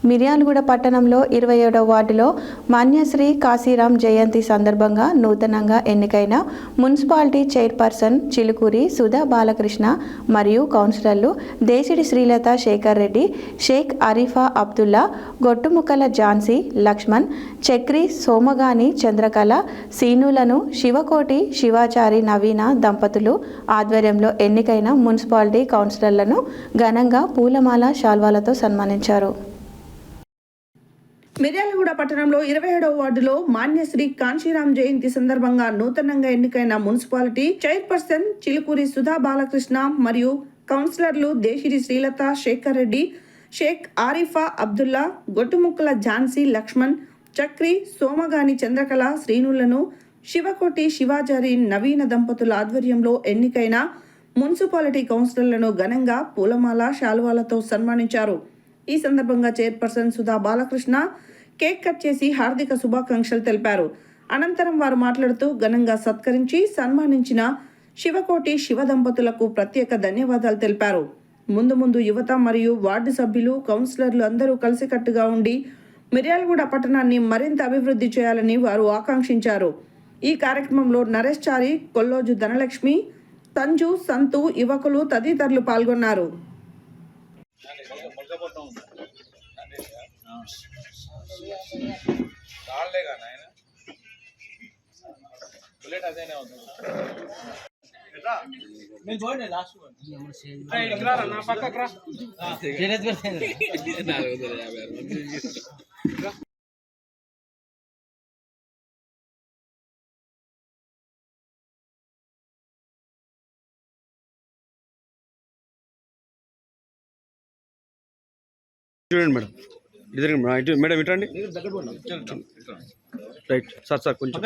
మిర్యాలగూడ పట్టణంలో 27వ వార్డులో మాన్యశ్రీ కాశీరాం జయంతి సందర్భంగా నూతనంగా ఎన్నికైన మున్సిపాలిటీ చైర్పర్సన్ చిలుకూరి సుధా బాలకృష్ణ మరియు కౌన్సిలర్లు దేశిడి శ్రీలత శేఖర్ రెడ్డి, షేక్ అరీఫా అబ్దుల్లా, గొట్టుముక్కల ఝాన్సీ లక్ష్మణ్, చక్రి సోమగాని చంద్రకళ, సీనులను శివకోటి శివాచారి నవీన దంపతులు ఆధ్వర్యంలో ఎన్నికైన మున్సిపాలిటీ కౌన్సిలర్లను ఘనంగా పూలమాల శాల్వాలతో సన్మానించారు. మిర్యాలగూడ పట్టణంలో 27వ వార్డులో మాన్యశ్రీ కాశీరాం జయంతి సందర్భంగా నూతనంగా ఎన్నికైన మున్సిపాలిటీ చైర్పర్సన్ చిలుకూరి సుధా బాలకృష్ణ మరియు కౌన్సిలర్లు దేశిడి శ్రీలత శేఖర్ రెడ్డి, షేక్ ఆరిఫా అబ్దుల్లా, గొట్టుముక్కల ఝాన్సీ లక్ష్మణ్, చక్రి సోమగాని చంద్రకళ, శ్రీనులను శివకోటి శివాచారి నవీన దంపతుల ఆధ్వర్యంలో ఎన్నికైన మున్సిపాలిటీ కౌన్సిలర్లను ఘనంగా పూలమాల శాలువాలతో సన్మానించారు. ఈ సందర్భంగా chairperson Sudha Balakrishna cake cut చేసి హార్దిక శుభాకాంక్షలు తెలిపారు. అనంతరం వారు మాట్లాడుతూ ఘనంగా సత్కరించి సన్మానించిన శివకోటి శివ దంపతులకు ప్రత్యేక ధన్యవాదాలు తెలిపారు. ముందు యువత మరియు వార్డు సభ్యులు, కౌన్సిలర్లు అందరూ కలిసికట్టుగా ఉండి మిర్యాలగూడ పట్టణాన్ని మరింత అభివృద్ధి చేయాలని వారు ఆకాంక్షించారు. ఈ కార్యక్రమంలో నరేష్ చారి, కొల్లోజు ధనలక్ష్మి, సంజు, సంతు, యువకులు తదితరులు పాల్గొన్నారు. చూడండి మేడం, ఇద్దరు మేడం ఇటండి, రైట్ సార్ కొంచెం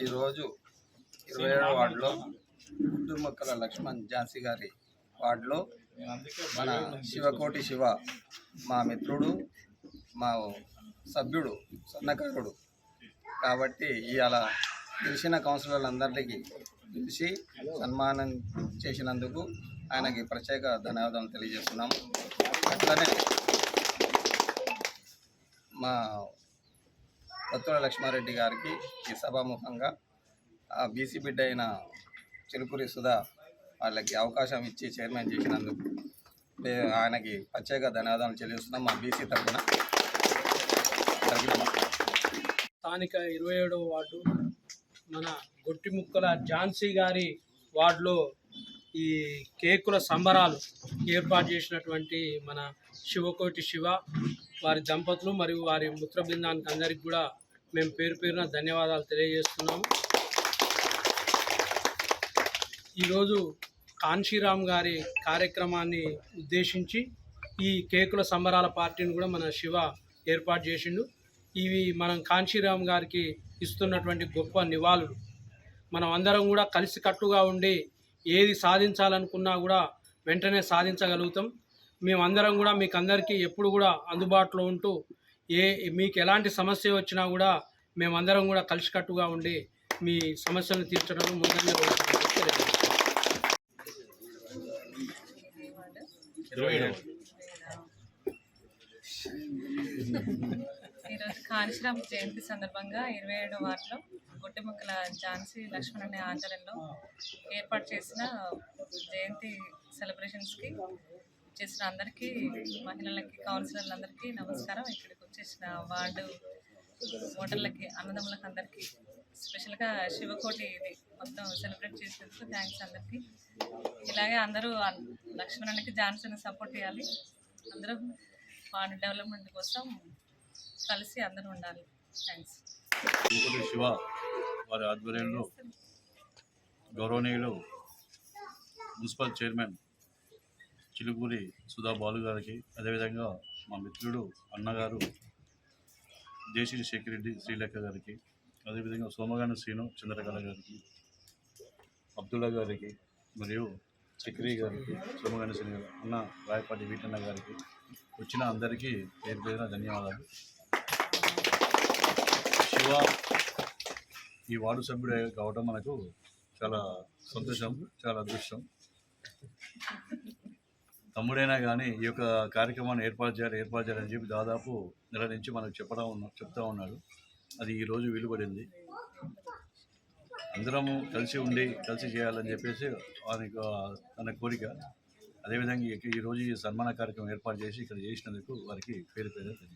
ఈరోజు 27వ వార్డులో గొట్టుముక్కల లక్ష్మణ్ ఝాన్సీ గారి వార్డులో మన శివకోటి శివ మా మిత్రుడు, మా సభ్యుడు, సన్నకారుడు కాబట్టి ఇవాళ గెలిచిన కౌన్సిలర్లందరికీ పిలిచి సన్మానం చేసినందుకు ఆయనకి ప్రత్యేక ధన్యవాదాలు తెలియజేస్తున్నాము. అట్లనే మా కొత్తల లక్ష్మారెడ్డి గారికి ఈ సభాముఖంగా ఆ బీసీ బిడ్డ అయిన చిలుకూరి సుధా వాళ్ళకి అవకాశం ఇచ్చి చైర్మన్ చేసినందుకు ఆయనకి ప్రత్యేక ధన్యవాదాలు చెల్లిస్తున్నాం మా బీసీ తరఫున. స్థానిక 27వ వార్డు మన గొట్టిముక్కల ఝాన్సీ గారి వార్డులో ఈ కేకుల సంబరాలు ఏర్పాటు చేసినటువంటి మన శివకోటి శివ వారి దంపతులు మరియు వారి మిత్ర బృందానికి అందరికీ కూడా మేము పేరు పేరున ధన్యవాదాలు తెలియజేస్తున్నాము. ఈరోజు కాశీరాం గారి కార్యక్రమాన్ని ఉద్దేశించి ఈ కేకుల సంబరాల పార్టీని కూడా మన శివ ఏర్పాటు చేసిండు. ఇవి మనం కాశీరాం గారికి ఇస్తున్నటువంటి గొప్ప నివాళులు. మనం అందరం కూడా కలిసికట్టుగా ఉండి ఏది సాధించాలనుకున్నా కూడా వెంటనే సాధించగలుగుతాం. మేమందరం కూడా మీకు అందరికీ ఎప్పుడు కూడా అందుబాటులో ఉంటూ మీకు ఎలాంటి సమస్య వచ్చినా కూడా మేమందరం కూడా కలిసికట్టుగా ఉండి మీ సమస్యలను తీర్చడం ముందంగా ఈరోజు కాశీరాం జయంతి సందర్భంగా 27వ వార్డులో గొట్టిముక్కల ఝాన్సీ లక్ష్మణ్ అనే ఆధ్వర్యంలో ఏర్పాటు చేసిన జయంతి సెలబ్రేషన్స్కి చేసిన అందరికీ, మహిళలకి, కౌన్సిలర్లందరికీ నమస్కారం. ఇక్కడికి వచ్చేసిన వార్డు ఓటర్లకి, అన్నదమ్ములకు అందరికీ, స్పెషల్గా శివకోటి ఇది మొత్తం సెలబ్రేట్ చేసినందుకు థ్యాంక్స్ అందరికీ. ఇలాగే అందరూ లక్ష్మణ్కి, ఝాన్సీని సపోర్ట్ చేయాలి. అందరూ వార్డు డెవలప్మెంట్ కోసం కలిసి అందరూ ఉండాలి. థ్యాంక్స్. శివ వారి ఆధ్వర్యంలో గౌరవనీయులు మున్సిపల్ చైర్మన్ చిలుకూరి సుధా బాలు గారికి, అదేవిధంగా మా మిత్రుడు అన్నగారు దేశిడి శేఖర్ రెడ్డి శ్రీలేఖ గారికి, అదేవిధంగా సోమగాని శ్రీను చంద్రకళ గారికి, అబ్దుల్లా గారికి మరియు చక్రి గారికి, సోమగాని శ్రీను గారు, అన్న రాయపాటి వీటన్న గారికి, వచ్చిన అందరికీ పేరు పేరున ధన్యవాదాలు. శివ ఈ వార్డు సభ్యుడు కావడం మనకు చాలా సంతోషం, చాలా అదృష్టం. తమ్ముడైనా కానీ ఈ యొక్క కార్యక్రమాన్ని ఏర్పాటు చేయాలని చెప్పి దాదాపు నెల నుంచి మనకు చెప్తా ఉన్నాడు. అది ఈరోజు వెలువడింది. అందరము కలిసి చేయాలని చెప్పేసి తన కోరిక. అదేవిధంగా ఈరోజు ఈ సన్మాన కార్యక్రమం ఏర్పాటు చేసి ఇక్కడ చేసినందుకు వారికి పేరు తెలియదు.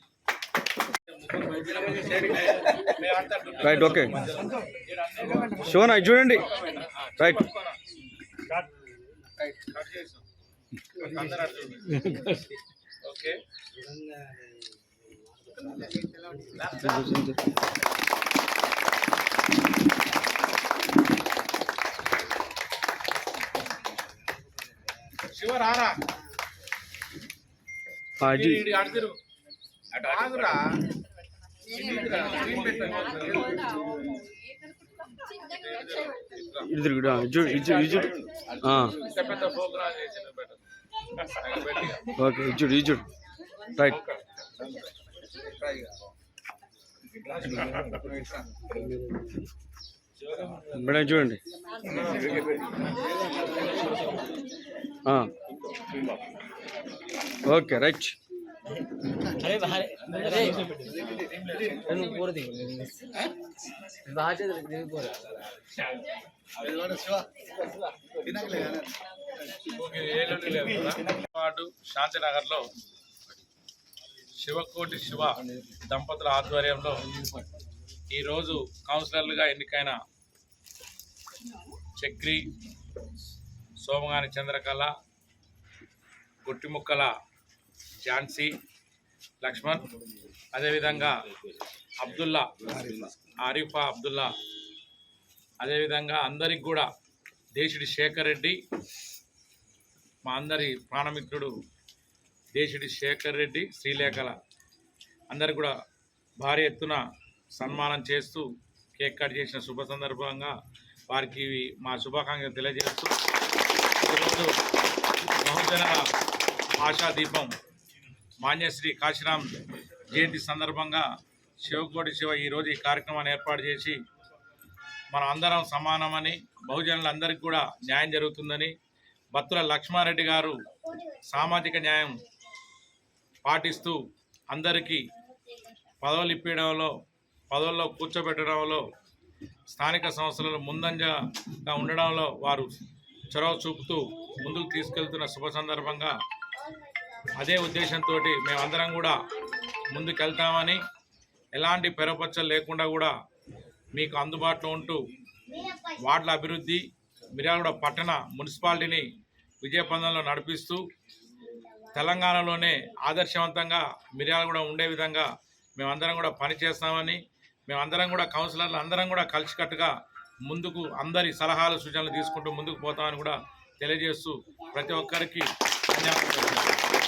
Right, okay. శివనా ఇది చూడండి. Right, okay. శివ రారా ఆడుతురు ఆగురా. ఓకే, ఇచ్చుడు. రైట్, మేడం చూడండి. Okay, right. Ward శాంతినగర్లో Sivakoti Shiva దంపతుల ఆధ్వర్యంలో ఈరోజు కౌన్సిలర్లుగా ఎన్నికైన చక్రి, సోమగాని చంద్రకళ, గుట్టిముక్కల ఝాన్సీ లక్ష్మణ్, అదేవిధంగా అబ్దుల్లా, ఆరిఫా అబ్దుల్లా, అదేవిధంగా అందరికి కూడా దేశిడి శేఖర్ రెడ్డి, మా అందరి ప్రాణమిత్రుడు దేశిడి శేఖర్ రెడ్డి, శ్రీలేఖల అందరికి కూడా భారీ ఎత్తున సన్మానం చేస్తూ కేక్ కట్ చేసిన శుభ సందర్భంగా వారికి మా శుభాకాంక్షలు తెలియజేస్తూ ఈరోజు బహుజన ఆశాదీపం మాన్యశ్రీ కాశీరాం జయంతి సందర్భంగా శివకోటి శివ ఈరోజు ఈ కార్యక్రమాన్ని ఏర్పాటు చేసి మనం అందరం సమానమని, బహుజనులందరికీ కూడా న్యాయం జరుగుతుందని, బత్తుల లక్ష్మారెడ్డి గారు సామాజిక న్యాయం పాటిస్తూ అందరికీ పదవులు ఇప్పించడంలో, పదవుల్లో కూర్చోబెట్టడంలో, స్థానిక సంస్థలలో ముందంజగా ఉండడంలో వారు చొరవ చూపుతూ ముందుకు తీసుకెళ్తున్న శుభ సందర్భంగా అదే ఉద్దేశంతో మేమందరం కూడా ముందుకెళ్తామని, ఎలాంటి పెరపచ్చలు లేకుండా కూడా మీకు అందుబాటులో ఉంటూ వార్డుల అభివృద్ధి, మిర్యాలగూడ పట్టణ మున్సిపాలిటీని విజయపథంలో నడిపిస్తూ తెలంగాణలోనే ఆదర్శవంతంగా మిర్యాలగూడ ఉండే విధంగా మేమందరం కూడా పనిచేస్తామని, మేమందరం కూడా కౌన్సిలర్లు అందరం కూడా కలిసికట్టుగా ముందుకు అందరి సలహాలు సూచనలు తీసుకుంటూ ముందుకు పోతామని కూడా తెలియజేస్తూ ప్రతి ఒక్కరికి ధన్యవాదాలు.